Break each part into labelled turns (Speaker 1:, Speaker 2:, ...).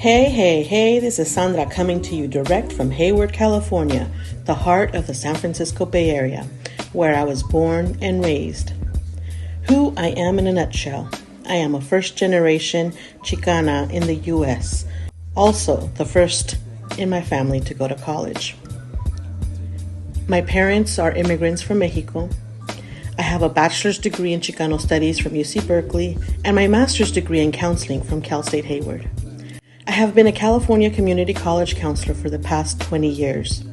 Speaker 1: Hey, this is Sandra coming to you direct from Hayward, California, the heart of the San Francisco Bay Area, where I was born and raised. Who I am in a nutshell. I am a first-generation Chicana in the U.S., also the first in my family to go to college. My parents are immigrants from Mexico. I have a bachelor's degree in Chicano Studies from UC Berkeley and my master's degree in counseling from Cal State Hayward. I have been a California community college counselor for the past 20 years.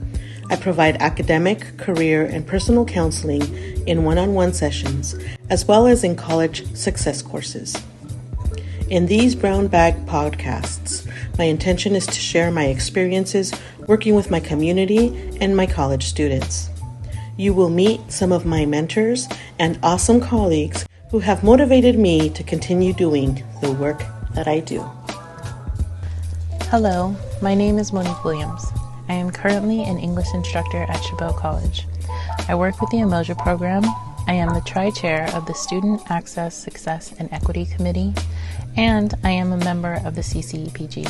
Speaker 1: I provide academic, career, and personal counseling in one-on-one sessions, as well as in college success courses. In these Brown Bag podcasts, my intention is to share my experiences working with my community and my college students. You will meet some of my mentors and awesome colleagues who have motivated me to continue doing the work that I do.
Speaker 2: Hello, my name is Monique Williams. I am currently an English instructor at Chabot College. I work with the Emoja program. I am the tri-chair of the Student Access, Success, and Equity Committee, and I am a member of the CCEPG.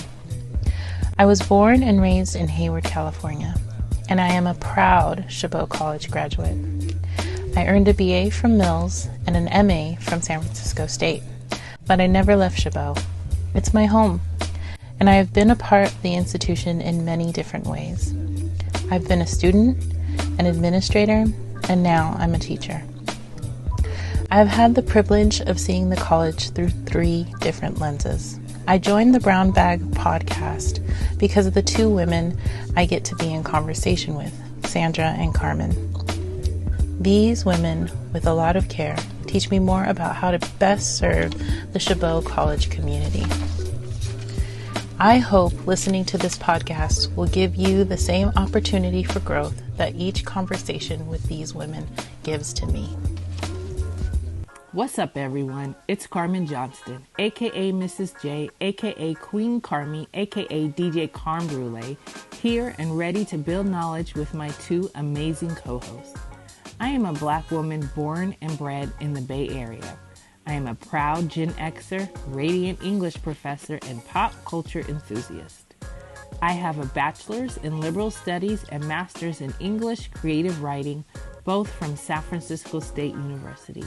Speaker 2: I was born and raised in Hayward, California, and I am a proud Chabot College graduate. I earned a BA from Mills and an MA from San Francisco State, but I never left Chabot. It's my home. And I have been a part of the institution in many different ways. I've been a student, an administrator, and now I'm a teacher. I have had the privilege of seeing the college through 3 different lenses. I joined the Brown Bag podcast because of the 2 women I get to be in conversation with, Sandra and Carmen. These women, with a lot of care, teach me more about how to best serve the Chabot College community. I hope listening to this podcast will give you the same opportunity for growth that each conversation with these women gives to me.
Speaker 3: What's up, everyone? It's Carmen Johnston, aka Mrs. J, aka Queen Carmi, aka DJ Carm Brulee, here and ready to build knowledge with my 2 amazing co-hosts. I am a Black woman born and bred in the Bay Area. I am a proud Gen Xer, radiant English professor, and pop culture enthusiast. I have a bachelor's in liberal studies and master's in English creative writing, both from San Francisco State University.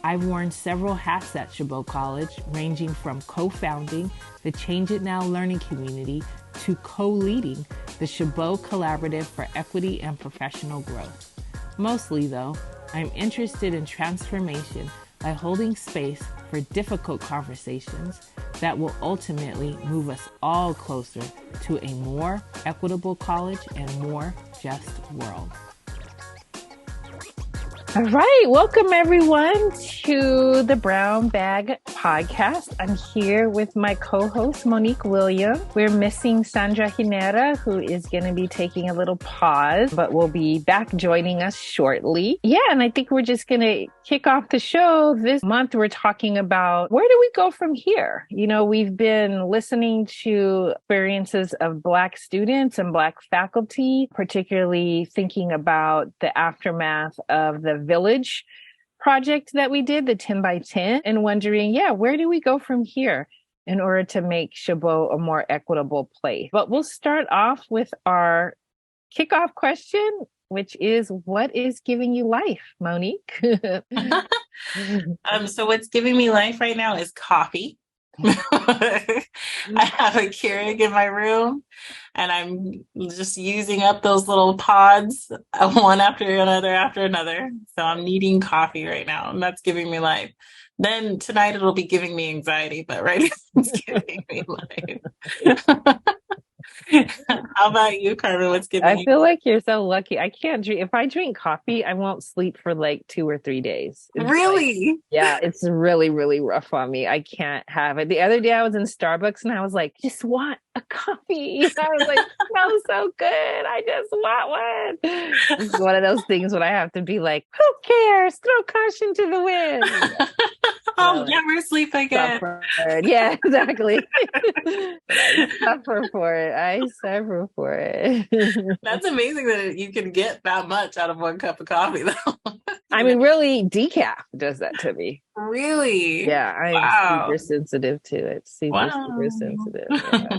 Speaker 3: I've worn several hats at Chabot College, ranging from co-founding the Change It Now learning community to co-leading the Chabot Collaborative for Equity and Professional Growth. Mostly, though, I'm interested in transformation by holding space for difficult conversations that will ultimately move us all closer to a more equitable college and more just world.
Speaker 2: All right, welcome everyone to the Brown Bag podcast. I'm here with my co-host, Monique Williams. We're missing Sandra Hinera, who is going to be taking a little pause, but will be back joining us shortly. Yeah, and I think we're just going to kick off the show. This month, we're talking about where do we go from here? You know, we've been listening to experiences of Black students and Black faculty, particularly thinking about the aftermath of the Village project that we did, the 10 by 10, and wondering, where do we go from here in order to make Chabot a more equitable place? But we'll start off with our kickoff question, which is, what is giving you life, Monique?
Speaker 4: So what's giving me life right now is coffee. I have a Keurig in my room and I'm just using up those little pods one after another. So I'm needing coffee right now and that's giving me life. Then tonight it'll be giving me anxiety, but right now it's giving me life. How about you, Carmen? What's giving you?
Speaker 2: I feel like you're so lucky. I can't drink. If I drink coffee, I won't sleep for like 2 or 3 days. It's
Speaker 4: really?
Speaker 2: It's really, really rough on me. I can't have it. The other day I was in Starbucks and I was like, just want a coffee. I was like, smells so good. I just want one. It's one of those things when I have to be like, who cares? Throw caution to the wind.
Speaker 4: I'll never sleep again.
Speaker 2: Yeah, exactly. I suffer for it.
Speaker 4: That's amazing that you can get that much out of one cup of coffee, though.
Speaker 2: I mean, really, decaf does that to me.
Speaker 4: Really?
Speaker 2: Yeah, I'm
Speaker 4: Wow.
Speaker 2: super sensitive to it. Super, super
Speaker 4: Wow.
Speaker 2: sensitive. Yeah.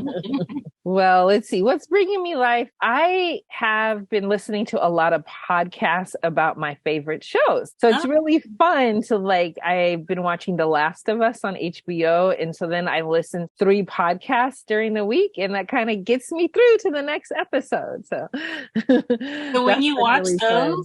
Speaker 2: Well, let's see. What's bringing me life? I have been listening to a lot of podcasts about my favorite shows. So it's
Speaker 4: Oh,
Speaker 2: really fun to I've been watching The Last of Us on HBO. And so then I listen 3 podcasts during the week and that kind of gets me through to the next episode. So
Speaker 4: so when
Speaker 2: that's
Speaker 4: you
Speaker 2: been
Speaker 4: watch
Speaker 2: really fun.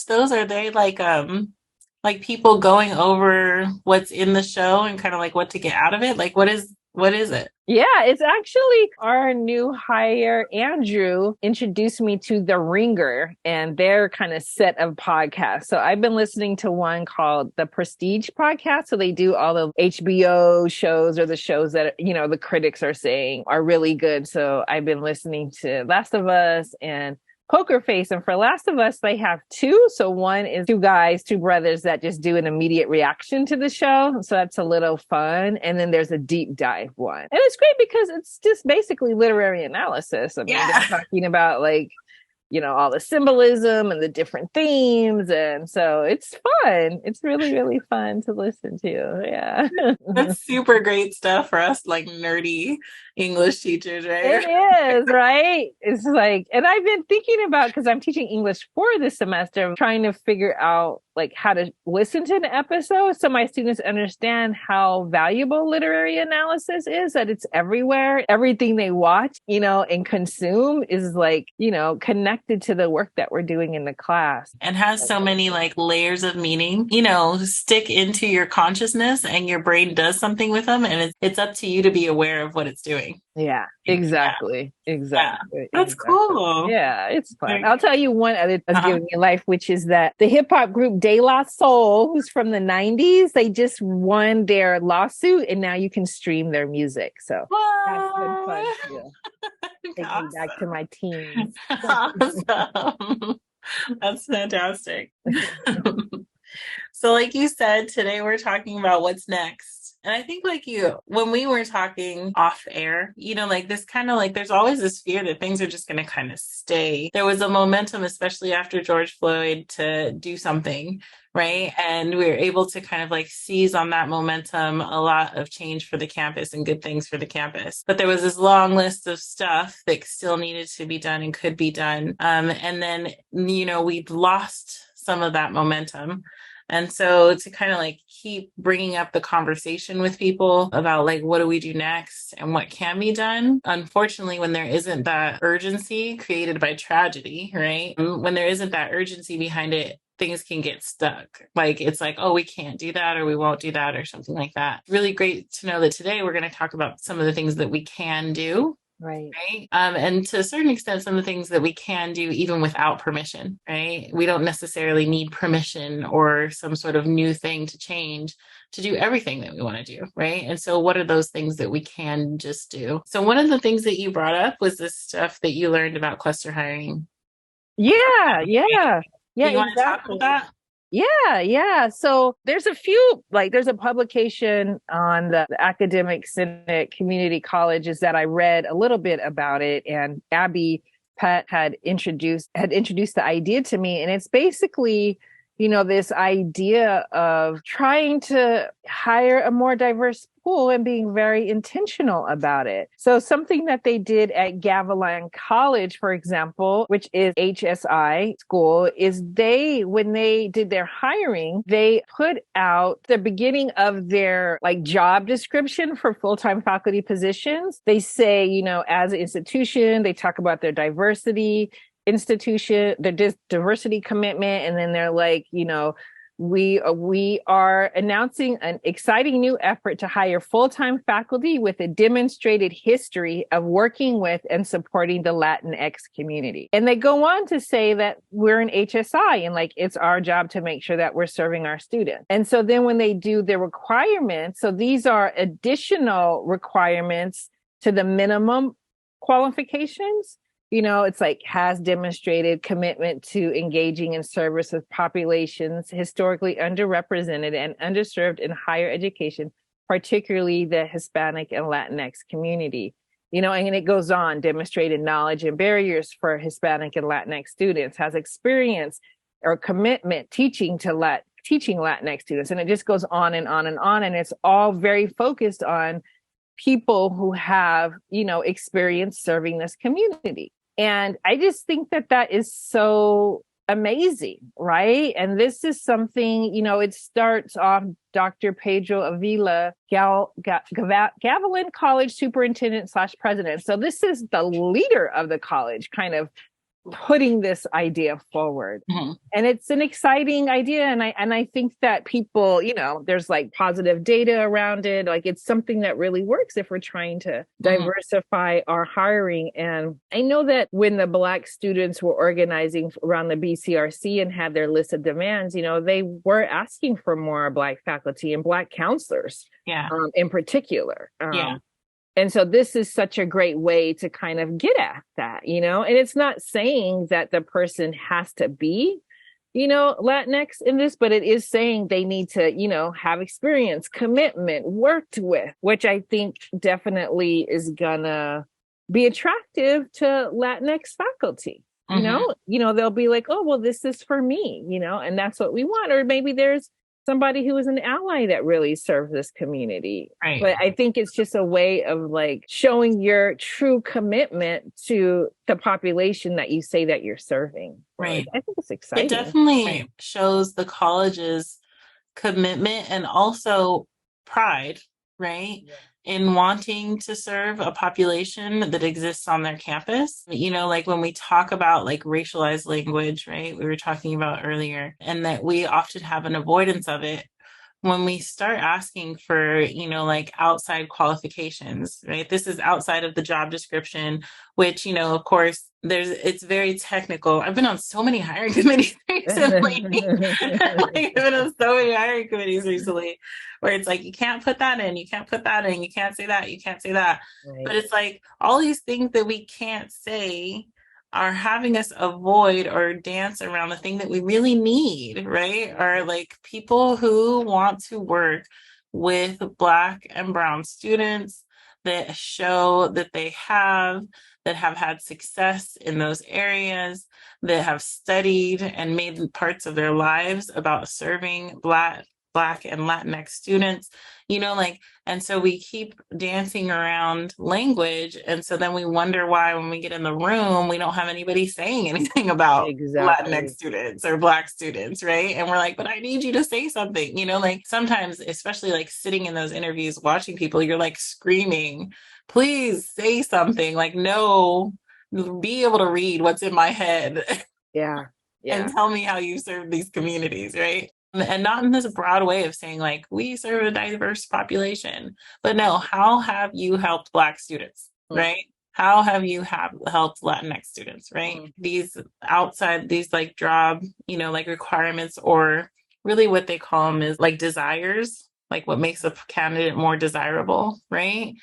Speaker 4: those, are they like people going over what's in the show and kind of like what to get out of it? Like what is it?
Speaker 2: Yeah, it's actually our new hire, Andrew, introduced me to The Ringer and their kind of set of podcasts. So I've been listening to one called the Prestige podcast. So they do all the HBO shows or the shows that, the critics are saying are really good. So I've been listening to Last of Us and Poker Face. And for Last of Us, they have 2. So one is 2 guys, 2 brothers that just do an immediate reaction to the show. So that's a little fun. And then there's a deep dive one. And it's great because it's just basically literary analysis. I mean,
Speaker 4: Yeah.
Speaker 2: they're talking about all the symbolism and the different themes. And so it's fun. It's really, really fun to listen to. Yeah.
Speaker 4: That's super great stuff for us like nerdy English teachers, right?
Speaker 2: It is, right? It's and I've been thinking about, because I'm teaching English for this semester, trying to figure out how to listen to an episode so my students understand how valuable literary analysis is, that it's everywhere. Everything they watch, and consume is connected to the work that we're doing in the class.
Speaker 4: And has so many like layers of meaning, stick into your consciousness and your brain does something with them. And it's up to you to be aware of what it's doing.
Speaker 2: Yeah, exactly. Exactly.
Speaker 4: That's cool.
Speaker 2: Yeah, it's fun.
Speaker 4: Very
Speaker 2: I'll tell you one other that's
Speaker 4: Uh-huh.
Speaker 2: giving me life, which is that the hip hop group De La Soul, who's from the 90s, they just won their lawsuit and now you can stream their music. So that's been fun too. Take me back to my teens.
Speaker 4: Awesome. That's fantastic. So, like you said, today we're talking about what's next. And I think, like when we were talking off air, this kind of there's always this fear that things are just going to kind of stay. There was a momentum, especially after George Floyd, to do something, right? And we were able to kind of seize on that momentum, a lot of change for the campus and good things for the campus. But there was this long list of stuff that still needed to be done and could be done. And then, we'd lost some of that momentum. And so to kind of keep bringing up the conversation with people about what do we do next and what can be done. Unfortunately, when there isn't that urgency created by tragedy, right? When there isn't that urgency behind it, things can get stuck. It's oh, we can't do that or we won't do that or something like that. Really great to know that today we're going to talk about some of the things that we can do.
Speaker 2: Right.
Speaker 4: And to a certain extent, some of the things that we can do even without permission, right? We don't necessarily need permission or some sort of new thing to change to do everything that we want to do, right? And so what are those things that we can just do? So one of the things that you brought up was this stuff that you learned about cluster hiring.
Speaker 2: Yeah.
Speaker 4: Do you want to talk about that?
Speaker 2: Yeah. So there's a few, there's a publication on the Academic Senate Community Colleges that I read a little bit about it, and Abby Pett had introduced the idea to me, and it's basically this idea of trying to hire a more diverse pool and being very intentional about it. So something that they did at Gavilan College, for example, which is HSI school, is when they did their hiring, they put out the beginning of their job description for full-time faculty positions. They say, as an institution, they talk about their diversity institution, the diversity commitment, and then they're we are announcing an exciting new effort to hire full-time faculty with a demonstrated history of working with and supporting the Latinx community. And they go on to say that we're an HSI and it's our job to make sure that we're serving our students. And so then when they do the requirements, so these are additional requirements to the minimum qualifications. It's has demonstrated commitment to engaging in service with populations historically underrepresented and underserved in higher education, particularly the Hispanic and Latinx community. And it goes on, demonstrated knowledge and barriers for Hispanic and Latinx students, has experience or commitment teaching to
Speaker 5: teaching Latinx students. And it just goes on and on and on. And it's all very focused on people who have, experience serving this community. And I just think that that is so amazing, right? And this is something, it starts off Dr. Pedro Avila, Gavilan College Superintendent / President. So this is the leader of the college kind of putting this idea forward. Mm-hmm. And it's an exciting idea. And I think that people, there's like positive data around it. Like it's something that really works if we're trying to diversify our hiring. And I know that when the Black students were organizing around the BCRC and had their list of demands, they were asking for more Black faculty and Black counselors in particular. And so this is such a great way to kind of get at that, and it's not saying that the person has to be, Latinx in this, but it is saying they need to, have experience, commitment, worked with, which I think definitely is gonna be attractive to Latinx faculty. They'll be like, oh, well, this is for me, and that's what we want. Or maybe there's somebody who is an ally that really serves this community. Right. But I think it's just a way of like showing your true commitment to the population that you say that you're serving.
Speaker 4: Right.
Speaker 5: I think it's exciting.
Speaker 4: It definitely shows the college's commitment and also pride, right? Yeah. In wanting to serve a population that exists on their campus. Like when we talk about like racialized language, right? We were talking about earlier, and that we often have an avoidance of it. When we start asking for, like outside qualifications, right? This is outside of the job description, which, of course, it's very technical. I've been on so many hiring committees recently. I've been on so many hiring committees recently where it's like, you can't put that in, you can't put that in, you can't say that, you can't say that. Right. But it's like all these things that we can't say are having us avoid or dance around the thing that we really need, right? Are like people who want to work with Black and Brown students that show that they have had success in those areas, that have studied and made parts of their lives about serving Black and Latinx students, and so we keep dancing around language. And so then we wonder why when we get in the room, we don't have anybody saying anything about Latinx students or Black students, right? And we're like, but I need you to say something, like sometimes, especially like sitting in those interviews, watching people, you're like screaming, please say something, like, no, be able to read what's in my head.
Speaker 5: Yeah.
Speaker 4: And tell me how you serve these communities, right? And not in this broad way of saying like, we serve a diverse population, but no, how have you helped Black students, right? How have you helped Latinx students, right? These outside, these like job, like requirements, or really what they call them is like desires, like what makes a candidate more desirable, right?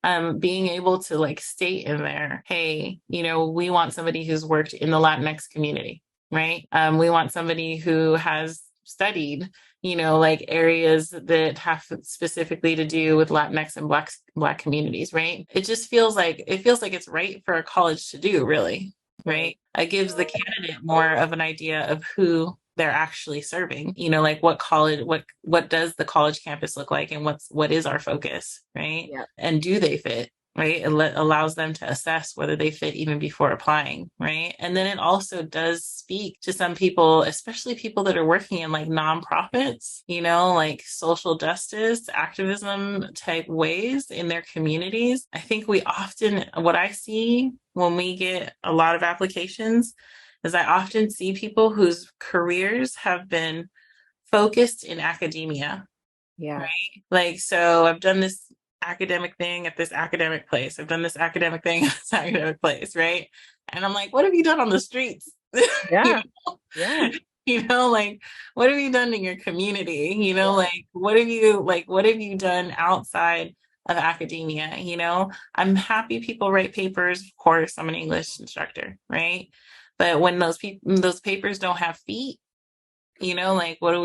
Speaker 4: Being able to like state in there, hey, we want somebody who's worked in the Latinx community, right? We want somebody who has studied, like areas that have specifically to do with Latinx and Black communities, right? It feels like it's right for a college to do, really, right? It gives the candidate more of an idea of who they're actually serving, like what college, what does the college campus look like, and what is our focus, right? Yeah. And do they fit? Right. It allows them to assess whether they fit even before applying. Right. And then it also does speak to some people, especially people that are working in like nonprofits, like social justice, activism type ways in their communities. I think what I see when we get a lot of applications is I often see people whose careers have been focused in academia.
Speaker 5: Yeah.
Speaker 4: Right. Like, so I've done this academic thing at this academic place. I've done this academic thing at this academic place, right? And I'm like, what have you done on the streets?
Speaker 5: Yeah.
Speaker 4: Yeah. Like, what have you done in your community? Like, what have you done outside of academia? I'm happy people write papers. Of course, I'm an English instructor, right? But when those papers don't have feet, like, what are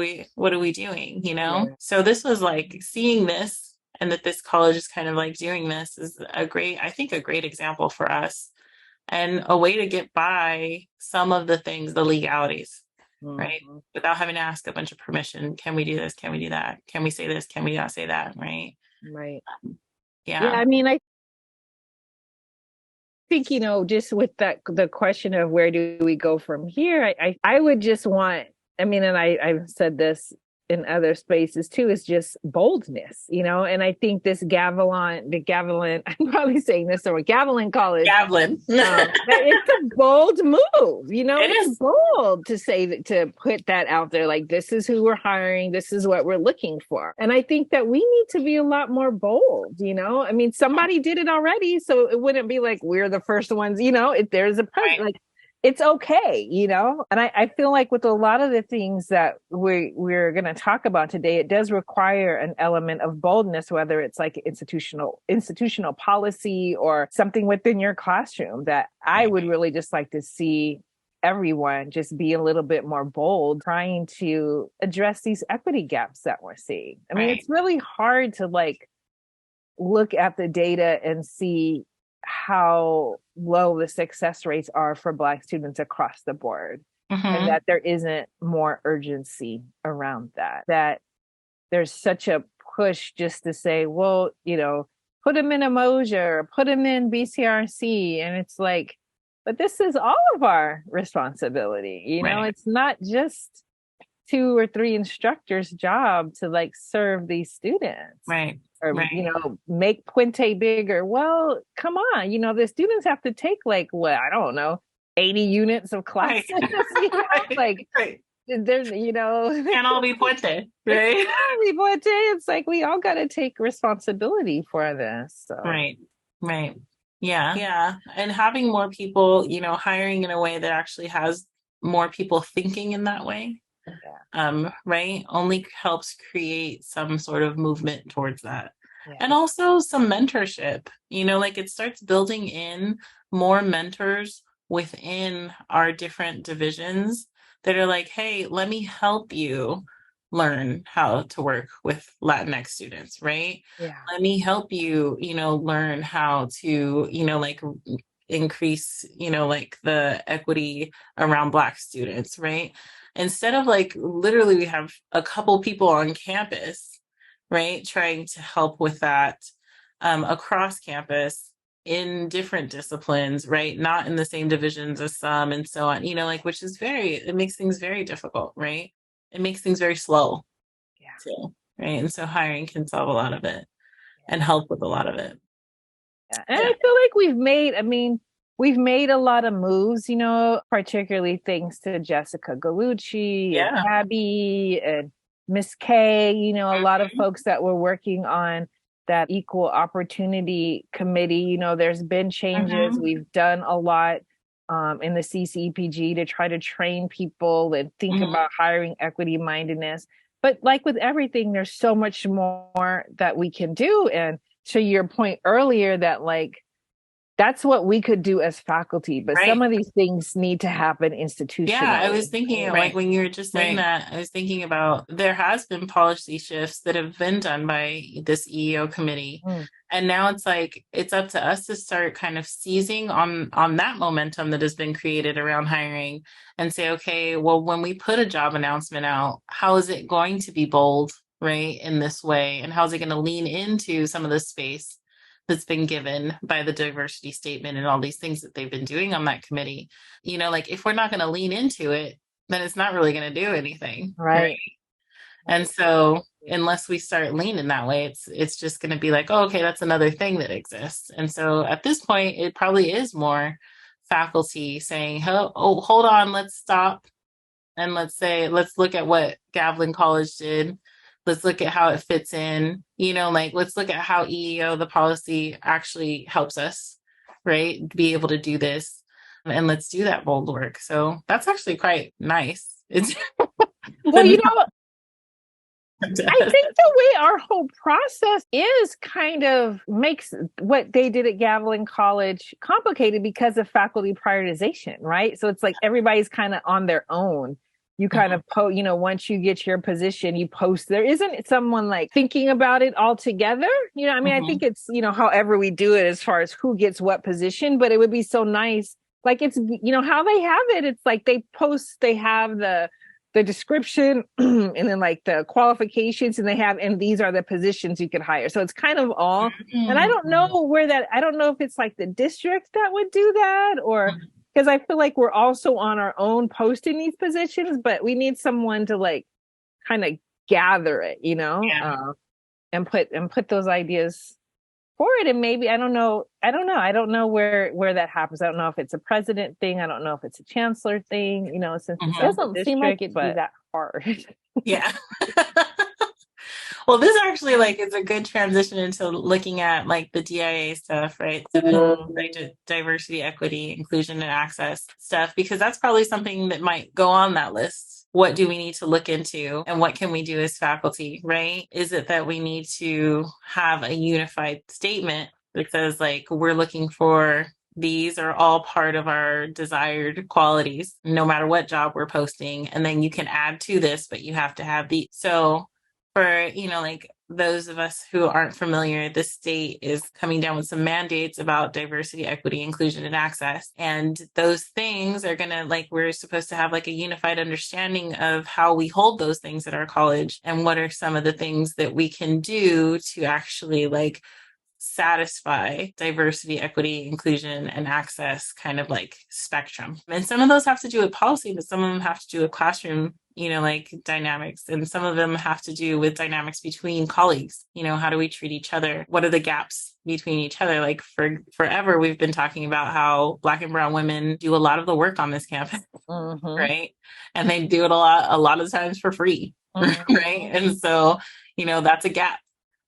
Speaker 4: we doing? Yeah. So this was like seeing this, and that this college is kind of like doing this, is a great example for us, and a way to get by some of the things, the legalities. right? Without having to ask a bunch of permission. Can we do this? Can we do that? Can we say this? Can we not say that? Right.
Speaker 5: Right.
Speaker 4: Yeah.
Speaker 5: I mean, I think, just with the question of where do we go from here, I would just want, I mean, and I've said this in other spaces too, is just boldness, and I think this Gavilan, I'm probably saying this somewhere, Gavilan College.
Speaker 4: Gavilan.
Speaker 5: It's a bold move,
Speaker 4: It's
Speaker 5: bold to say that, to put that out there, like, this is who we're hiring, this is what we're looking for. And I think that we need to be a lot more bold, I mean, somebody did it already, so it wouldn't be like we're the first ones, if there's a president, like, it's okay, and I feel like with a lot of the things that we're going to talk about today, it does require an element of boldness, whether it's like institutional policy or something within your classroom, that I would really just like to see everyone just be a little bit more bold, trying to address these equity gaps that we're seeing. I mean, it's really hard to like look at the data and see how low the success rates are for Black students across the board, and that there isn't more urgency around that there's such a push just to say, well, put them in Emoja, put them in BCRC. And it's like, but this is all of our responsibility. It's not just 2 or 3 instructors' job to like serve these students.
Speaker 4: Right.
Speaker 5: Or, make Puente bigger. Well, come on, the students have to take like, what, I don't know, 80 units of classes. Like, there's,
Speaker 4: can't all be Puente, right?
Speaker 5: It can't be Puente. It's like, we all got to take responsibility for this. So.
Speaker 4: Right. Yeah. And having more people, hiring in a way that actually has more people thinking in that way. Right, only helps create some sort of movement towards that. And also some mentorship, like it starts building in more mentors within our different divisions that are like, hey, let me help you learn how to work with Latinx students, right? Let me help you, learn how to, like increase, like the equity around Black students, right? Instead of like, literally we have a couple people on campus, right, trying to help with that across campus in different disciplines, right, not in the same divisions as some and so on, like, which is it makes things very difficult, right? It makes things very slow too, right? And so hiring can solve a lot of it and help with a lot of it.
Speaker 5: And I feel like we've made a lot of moves, particularly thanks to Jessica Gallucci and Abby and Miss K, a lot of folks that were working on that equal opportunity committee. There's been changes. We've done a lot in the CCEPG to try to train people and think about hiring equity mindedness. But like with everything, there's so much more that we can do. And to your point earlier, that like, that's what we could do as faculty, but some of these things need to happen institutionally.
Speaker 4: Yeah, I was thinking, like, when you were just saying that, I was thinking about, there has been policy shifts that have been done by this EEO committee. And now it's like, it's up to us to start kind of seizing on that momentum that has been created around hiring and say, okay, well, when we put a job announcement out, how is it going to be bold, right, in this way? And how is it going to lean into some of the space that's been given by the diversity statement and all these things that they've been doing on that committee? Like, if we're not going to lean into it, then it's not really going to do anything. Right. And so unless we start leaning that way, it's just going to be like, oh, okay, that's another thing that exists. And so at this point, it probably is more faculty saying, oh, hold on, let's stop. And let's look at what Gavilan College did. Let's look at how it fits in, like, let's look at how EEO, the policy, actually helps us, right, be able to do this. And let's do that bold work. So that's actually quite nice. It's
Speaker 5: well, I think the way our whole process is kind of makes what they did at Gavilan College complicated because of faculty prioritization, right? So it's like everybody's kind of on their own. You kind of once you get your position, you post. There isn't someone like thinking about it all together. I think it's, however we do it as far as who gets what position, but it would be so nice. Like, it's, how they have it. It's like they post, they have the the description and then like the qualifications, and these are the positions you could hire. So it's kind of all, and I don't know I don't know if it's like the district that would do that, or because I feel like we're also on our own posting these positions, but we need someone to like kind of gather it, and put those ideas forward. And maybe I don't know where that happens. I don't know if it's a president thing. I don't know if it's a chancellor thing. Since it doesn't seem like it'd be that hard.
Speaker 4: Yeah. Well, this actually like is a good transition into looking at like the DIA stuff, right? So like diversity, equity, inclusion, and access stuff, because that's probably something that might go on that list. What do we need to look into, and what can we do as faculty, right? Is it that we need to have a unified statement that says like we're looking for these are all part of our desired qualities, no matter what job we're posting, and then you can add to this, but you have to have these. So for, like those of us who aren't familiar, the state is coming down with some mandates about diversity, equity, inclusion, and access. And those things are going to, like, we're supposed to have like a unified understanding of how we hold those things at our college, and what are some of the things that we can do to actually like satisfy diversity, equity, inclusion, and access kind of like spectrum. And some of those have to do with policy, but some of them have to do with classroom, like dynamics. And some of them have to do with dynamics between colleagues. How do we treat each other? What are the gaps between each other? Like for forever, we've been talking about how Black and brown women do a lot of the work on this campus, right? And they do it a lot of times for free, right? And so, that's a gap.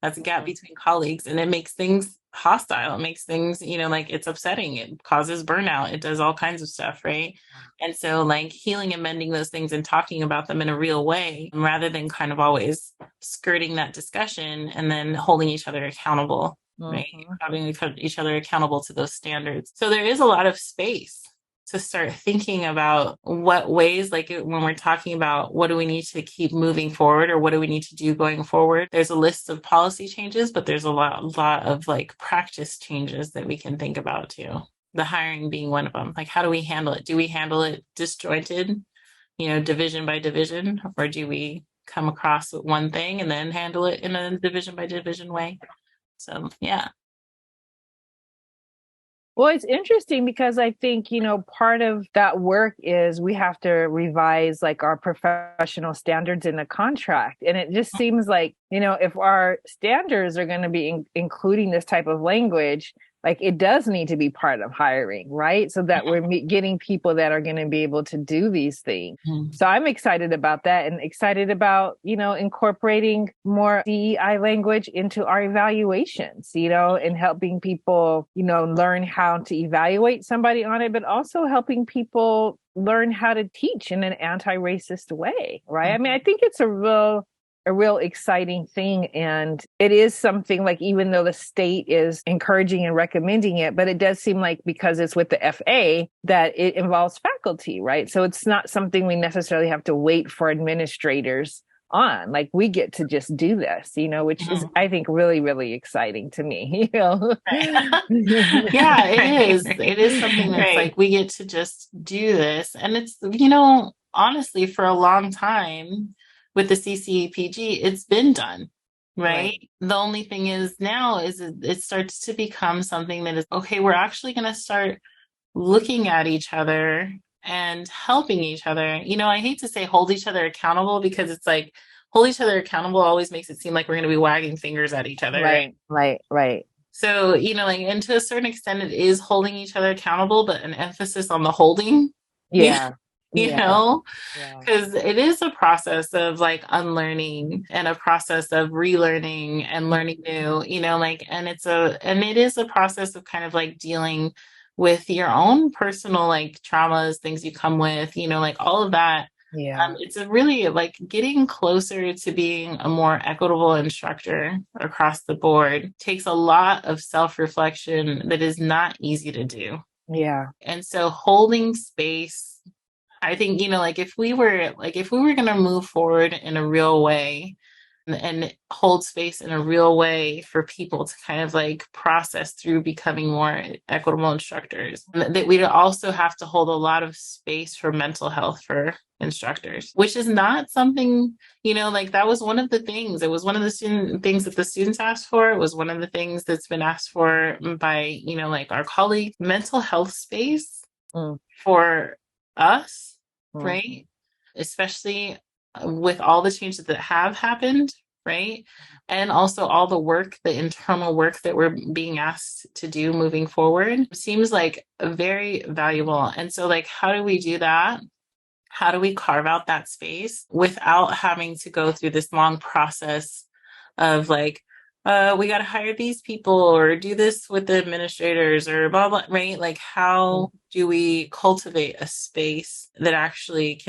Speaker 4: That's a gap between colleagues, and it makes things hostile. It makes things, like it's upsetting. It causes burnout. It does all kinds of stuff, right? And so like healing and mending those things and talking about them in a real way, rather than kind of always skirting that discussion and then holding each other accountable, right? Having each other accountable to those standards. So there is a lot of space to start thinking about what ways, like when we're talking about what do we need to keep moving forward, or what do we need to do going forward. There's a list of policy changes, but there's a lot of like practice changes that we can think about too. The hiring being one of them. Like, how do we handle it? Do we handle it disjointed, division by division, or do we come across with one thing and then handle it in a division by division way? So, yeah.
Speaker 5: Well, it's interesting because I think, part of that work is we have to revise like our professional standards in the contract. And it just seems like, if our standards are going to be including this type of language, like it does need to be part of hiring, right? So that we're getting people that are going to be able to do these things. So I'm excited about that, and excited about, incorporating more DEI language into our evaluations, and helping people, learn how to evaluate somebody on it, but also helping people learn how to teach in an anti-racist way, right? I mean, I think it's a real exciting thing. And it is something like, even though the state is encouraging and recommending it, but it does seem like because it's with the FA that it involves faculty, right? So it's not something we necessarily have to wait for administrators on. Like we get to just do this, which is, I think, really, really exciting to me.
Speaker 4: Yeah, it is. It is something that's like we get to just do this. And it's, honestly, for a long time, with the CCEPG, it's been done, right? The only thing is now is it starts to become something that is, okay, we're actually going to start looking at each other and helping each other. I hate to say hold each other accountable, because it's like hold each other accountable always makes it seem like we're going to be wagging fingers at each other.
Speaker 5: Right.
Speaker 4: So, and to a certain extent, it is holding each other accountable, but an emphasis on the holding.
Speaker 5: Yeah.
Speaker 4: Because it is a process of like unlearning, and a process of relearning and learning new, and it is a process of kind of like dealing with your own personal like traumas, things you come with, like all of that. It's a really like getting closer to being a more equitable instructor across the board takes a lot of self-reflection that is not easy to do. And so holding space, I think, like if we were going to move forward in a real way, and hold space in a real way for people to kind of like process through becoming more equitable instructors. That we also have to hold a lot of space for mental health for instructors, which is not something, like that was one of the things. It was one of the things that the students asked for. It was one of the things that's been asked for by, like our colleagues. Mental health space for us, right? Especially with all the changes that have happened, right? And also all the work, the internal work that we're being asked to do moving forward seems like very valuable. And so like, how do we do that? How do we carve out that space without having to go through this long process of like, we got to hire these people or do this with the administrators or blah, blah, right? Like, how do we cultivate a space that actually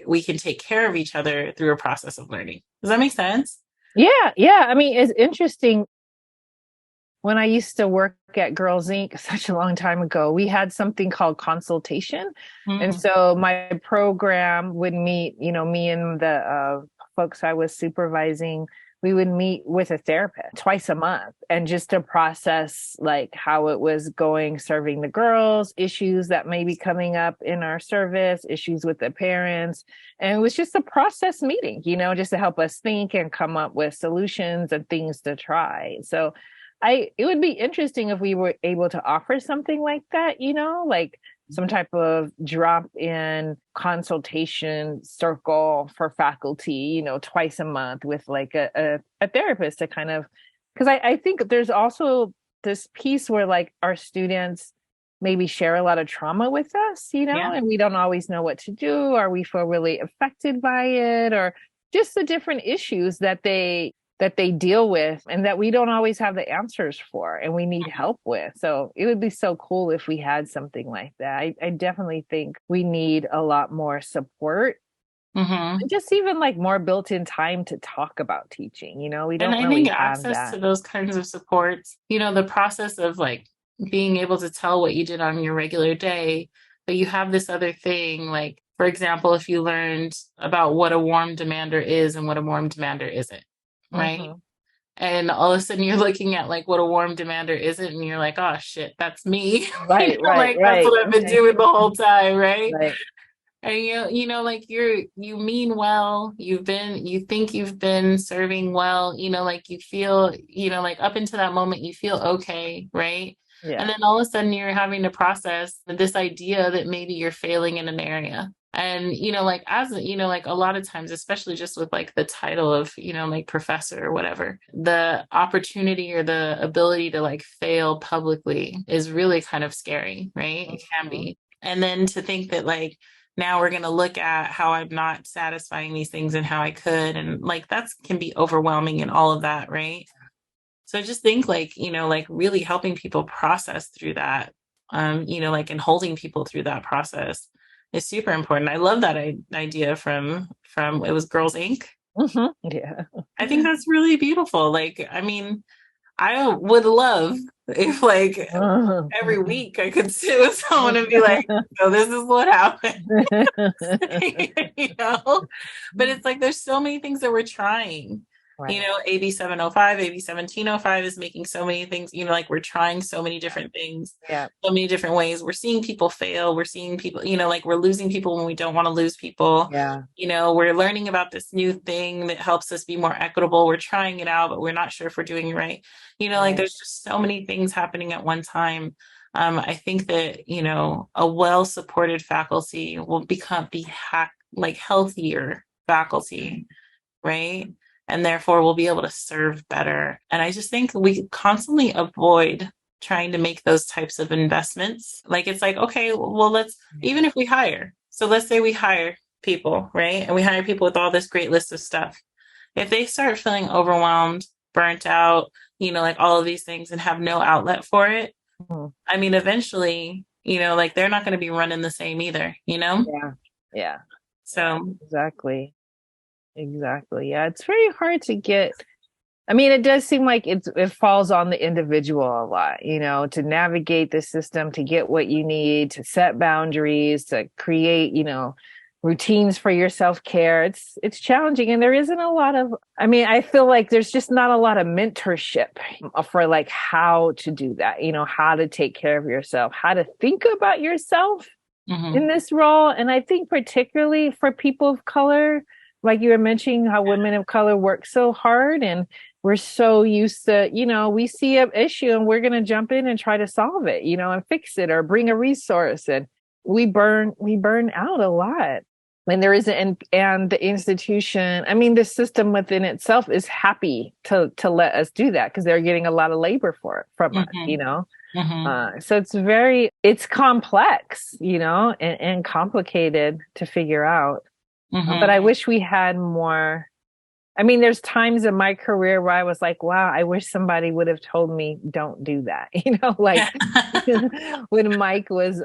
Speaker 4: we can take care of each other through a process of learning? Does that make sense?
Speaker 5: Yeah. Yeah. I mean, it's interesting. When I used to work at Girls Inc. such a long time ago, we had something called consultation. And so my program would meet, me and the folks I was supervising, we would meet with a therapist twice a month and just to process like how it was going, serving the girls, issues that may be coming up in our service, issues with the parents. And it was just a process meeting, just to help us think and come up with solutions and things to try. So it would be interesting if we were able to offer something like that, like some type of drop-in consultation circle for faculty, twice a month with like a therapist to kind of, because I think there's also this piece where like our students maybe share a lot of trauma with us, and we don't always know what to do, or we feel really affected by it, or just the different issues that they deal with and that we don't always have the answers for and we need help with. So it would be so cool if we had something like that. I definitely think we need a lot more support. And just even like more built-in time to talk about teaching, we don't
Speaker 4: and I
Speaker 5: really
Speaker 4: think
Speaker 5: have
Speaker 4: access
Speaker 5: that.
Speaker 4: to those kinds of supports, the process of like being able to tell what you did on your regular day, but you have this other thing, like, for example, if you learned about what a warm demander is and what a warm demander isn't, right? And all of a sudden you're looking at like what a warm demander isn't, and you're like, oh shit, that's me.
Speaker 5: Right,
Speaker 4: Like that's what I've been doing the whole time, right?
Speaker 5: Right.
Speaker 4: And like you mean well, you think you've been serving well, like you feel, like up until that moment you feel okay, right?
Speaker 5: Yeah.
Speaker 4: And then all of a sudden you're having to process this idea that maybe you're failing in an area. And, like as, like a lot of times, especially just with like the title of, like professor or whatever, the opportunity or the ability to like fail publicly is really kind of scary, right? It can be. And then to think that like, now we're going to look at how I'm not satisfying these things and how I could. And like, can be overwhelming and all of that, right? So I just think like, like really helping people process through that, like and holding people through that process is super important. I love that idea from it was Girls Inc.
Speaker 5: Yeah.
Speaker 4: I think that's really beautiful. Like, I mean, I would love if like every week I could sit with someone and be like, so this is what happened. But it's like there's so many things that we're trying. Right. AB 705, AB 1705 is making so many things, like we're trying so many different things, so many different ways. We're seeing people fail. We're seeing people, like we're losing people when we don't want to lose people.
Speaker 5: Yeah.
Speaker 4: We're learning about this new thing that helps us be more equitable. We're trying it out, but we're not sure if we're doing it right. Like there's just so many things happening at one time. I think that, a well-supported faculty will be healthier faculty, right? And therefore we'll be able to serve better. And I just think we constantly avoid trying to make those types of investments. Like, it's like, okay, well, even if we hire, so let's say we hire people, right? And we hire people with all this great list of stuff. If they start feeling overwhelmed, burnt out, like all of these things and have no outlet for it, I mean, eventually, like they're not going to be running the same either,
Speaker 5: Yeah. Yeah.
Speaker 4: So
Speaker 5: Exactly. Yeah. It's very hard to get. I mean, it does seem like it falls on the individual a lot, to navigate the system, to get what you need, to set boundaries, to create, routines for your self-care. It's challenging, and there isn't a lot of, I mean, I feel like there's just not a lot of mentorship for like how to do that, you know, how to take care of yourself, how to think about yourself in this role. And I think particularly for people of color, like you were mentioning, how women of color work so hard, and we're so used to, you know, we see an issue and we're going to jump in and try to solve it, you know, and fix it or bring a resource, and we burn out a lot. And there isn't, and the institution, I mean, the system within itself is happy to let us do that because they're getting a lot of labor for it from us, you know. So it's complex, you know, and complicated to figure out. But I wish we had more. I mean, there's times in my career where I was like, wow, I wish somebody would have told me, don't do that. You know, like when Mike was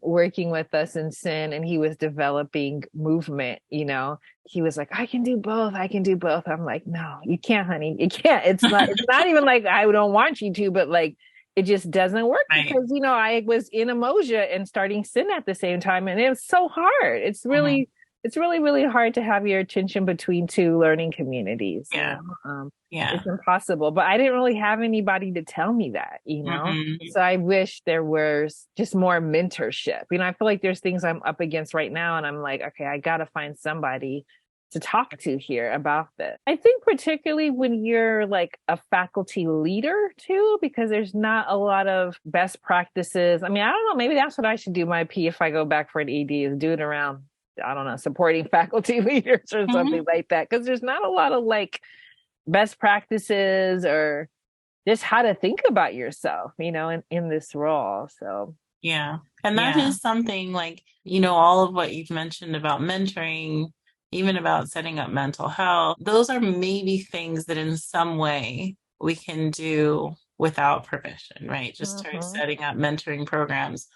Speaker 5: working with us in Sin and he was developing movement, you know, he was like, I can do both. I can do both. I'm like, no, you can't, honey. You can't. It's not even like I don't want you to, but like, it just doesn't work because, you know, I was in Emoja and starting Sin at the same time. And it was so hard. It's really, really hard to have your attention between two learning communities.
Speaker 4: Yeah.
Speaker 5: You know? It's impossible. But I didn't really have anybody to tell me that, you know? So I wish there was just more mentorship. You know, I feel like there's things I'm up against right now, and I'm like, okay, I got to find somebody to talk to here about this. I think particularly when you're like a faculty leader too, because there's not a lot of best practices. I mean, I don't know, maybe that's what I should do my P if I go back for an ED, is do it around, I don't know, supporting faculty leaders or something like that. Because there's not a lot of like best practices or just how to think about yourself, you know, in this role. So
Speaker 4: yeah. And that is something like, you know, all of what you've mentioned about mentoring, even about setting up mental health, those are maybe things that in some way we can do without permission, right? Just start setting up mentoring programs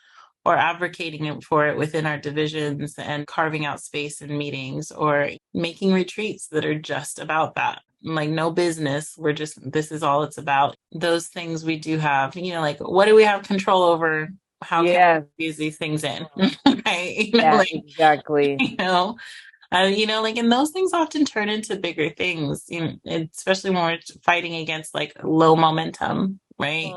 Speaker 4: or advocating for it within our divisions and carving out space in meetings or making retreats that are just about that. Like no business. This is all it's about. Those things we do have, you know, like what do we have control over? How can we use these things in? Right? You know, like,
Speaker 5: exactly.
Speaker 4: You know, like, and those things often turn into bigger things, you know, especially when we're fighting against like low momentum, right?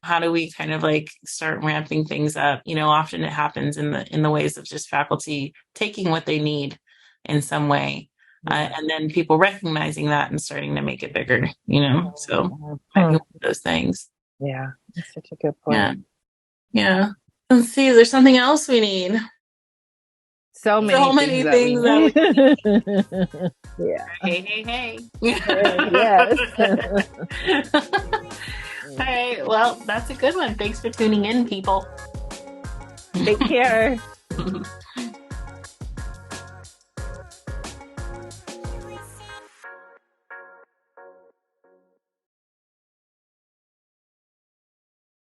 Speaker 4: How do we kind of like start ramping things up? You know, often it happens in the ways of just faculty taking what they need in some way. And then people recognizing that and starting to make it bigger, you know? So I think those things.
Speaker 5: Yeah, that's such a good point.
Speaker 4: Yeah. Let's see, is there something else we need?
Speaker 5: So many things
Speaker 4: that
Speaker 5: we need.
Speaker 4: Hey.
Speaker 5: Yes.
Speaker 4: All right. Well, that's a good one. Thanks for tuning in, people.
Speaker 5: Take care.